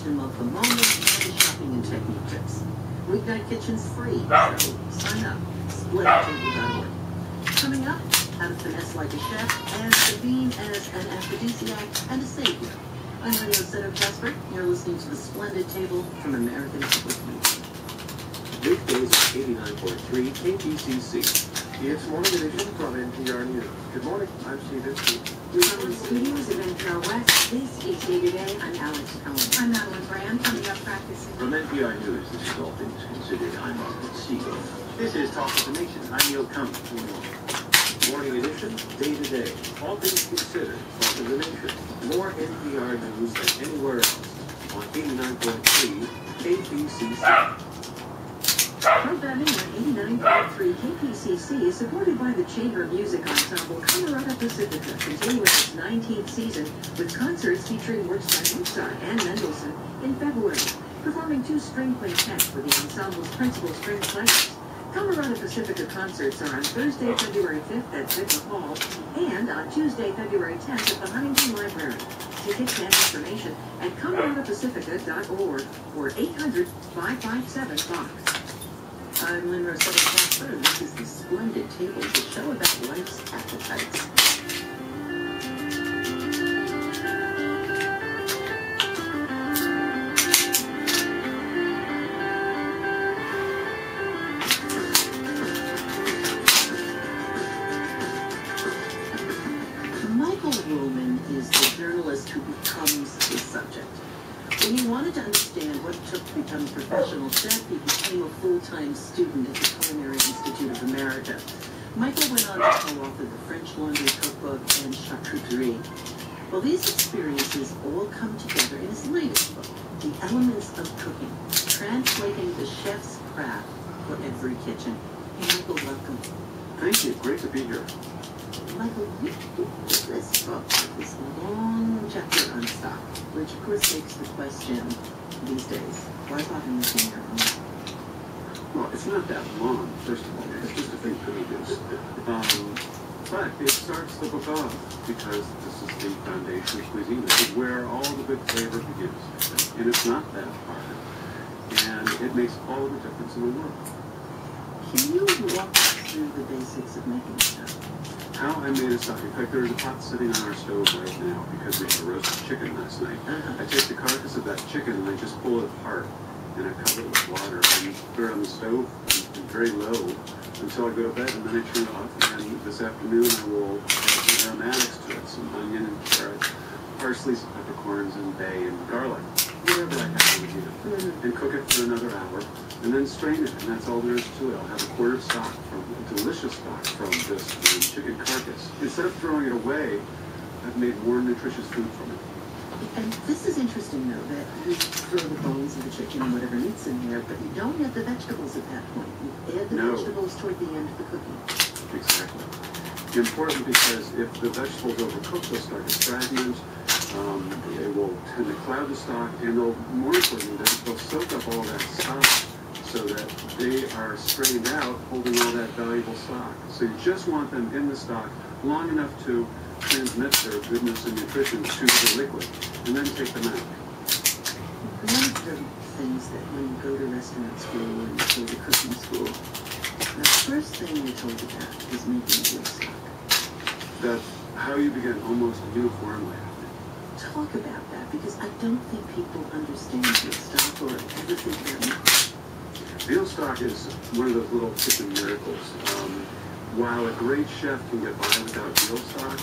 kitchen of the moment and shopping and technique tips. Weeknight Kitchen's free, so sign up. Splittable.org. Coming up, how to finesse like a chef and convene as an aphrodisiac and a savior. I'm Radio Center Casper. You're listening to The Splendid Table from American Public Media. Weekdays at 89.3 KPCC. It's Morning Edition from NPR News. Good morning, I'm Steve Inskeep. From the studios of NPR West, this is Day Today. I'm Alex Cohen. I'm Madeline Brand, coming up practicing. From NPR News, this is All Things Considered. I'm Margaret Siegel. This is Talk of the Nation. I'm Neil Cummings. Morning Edition, Day to Day. All Things Considered, Talk of the Nation. More NPR news than anywhere else on 89.3 KPCC. Programming on 89.3 KPCC is supported by the Chamber Music Ensemble Camerata Pacifica, continuing its 19th season with concerts featuring works by Mozart and Mendelssohn in February, performing 2 string quintets with the ensemble's principal string players. Camerata Pacifica concerts are on Thursday, February 5th at Zwicker Hall and on Tuesday, February 10th at the Huntington Library. Tickets and information at cameratapacifica.org or 800-557-FOX. I'm Lynn Rosetta Casper, and this is The Splendid Table, the show about life's appetites. Michael Ruhlman is the journalist who becomes the subject. When he wanted to understand what it took to become a professional chef, he became a full-time student at the Culinary Institute of America. Michael went on to co-author the French Laundry Cookbook and Charcuterie. Well, these experiences all come together in his latest book, The Elements of Cooking, translating the chef's craft for every kitchen. Hey, Michael, welcome. Thank you. Great to be here. Michael, you did this book, this long chapter on stock, which of course begs the question these days, why bother making your own? Well, it's not that long, first of all. It's just a few pages. But it starts the book off because this is the foundation of cuisine. This is where all the good flavor begins. And it's not that hard. And it makes all the difference in the world. Can you walk us through the basics of making stuff? How I made a stock. In fact, there's a pot sitting on our stove right now because we had a roasted chicken last night. I take the carcass of that chicken and I just pull it apart and I cover it with water and put it on the stove and very low until I go to bed, and then I turn it off. And this afternoon I will add some aromatics to it, some onion and carrot, parsley, some peppercorns, and bay and garlic, whatever I have to do, and cook it for another hour, and then strain it, and that's all there is to it. I'll have a quart of stock from delicious stock from this chicken carcass. Instead of throwing it away, I've made more nutritious food from it. And this is interesting, though, that you throw the bones of the chicken and whatever meat's in there, but you don't add the vegetables at that point. You add the vegetables toward the end of the cooking. Exactly. Important because if the vegetables overcook, they'll start to fragment. They will tend to cloud the stock, and they'll, more importantly, they'll soak up all that stock so that they are strained out, holding all that valuable stock. So you just want them in the stock long enough to transmit their goodness and nutrition to the liquid, and then take them out. One of the things that when you go to restaurant school and you go to cooking school, the first thing you're told about is making veal stock. That's how you begin almost uniformly. Talk about that, because I don't think people understand veal stock or ever think about it. Veal stock is one of those little kitchen miracles. While a great chef can get by without veal stock,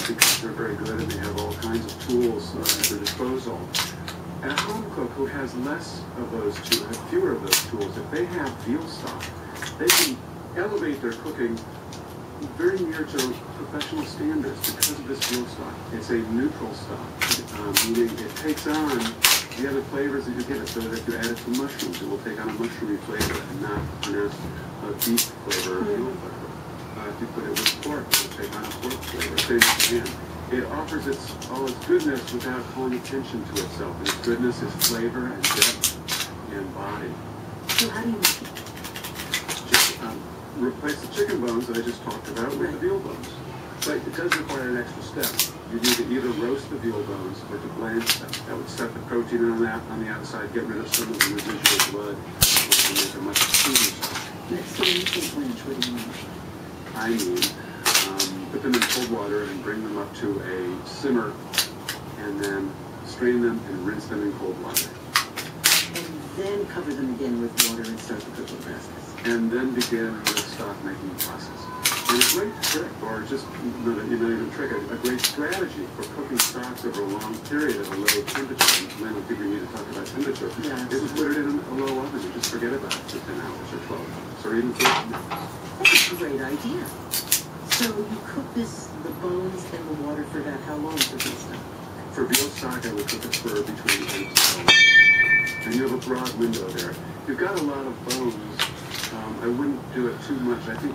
because they're very good and they have all kinds of tools at their disposal, a home cook who has less of those tools, has fewer of those tools, if they have veal stock, they can elevate their cooking very near to professional standards because of this veal stock. It's a neutral stock, meaning it takes on the other flavors that you give it. So that if you add it to mushrooms, it will take on a mushroomy flavor and not produce a beef flavor or veal flavor. If you put it with pork, it will take on a pork flavor. Same again. It offers all its goodness without calling attention to itself. And its goodness is flavor and depth and body. So how do you make it? Just replace the chicken bones that I just talked about with the veal bones. But it does require an extra step. you need to either roast the veal bones or to blanch them. That would set the protein on the outside, get rid of some of the residual blood, which will make a much smoother stock. So when you say blanch, what do you mean? I mean, put them in cold water and bring them up to a simmer, and then strain them and rinse them in cold water. And then cover them again with water and start the cooking process. And then begin the stock making process. And a great trick, or just not even a trick, a great strategy for cooking stocks over a long period at a low temperature, and I don't think we need to talk about temperature, is to put it in a low oven and just forget about it for 10 hours or 12 hours, or even 15 minutes. That's a great idea. So you cook the bones and the water for about how long for veal stock? For veal stock, I would cook it for between 8 to 12. And you have a broad window there. You've got a lot of bones. I wouldn't do it too much. I think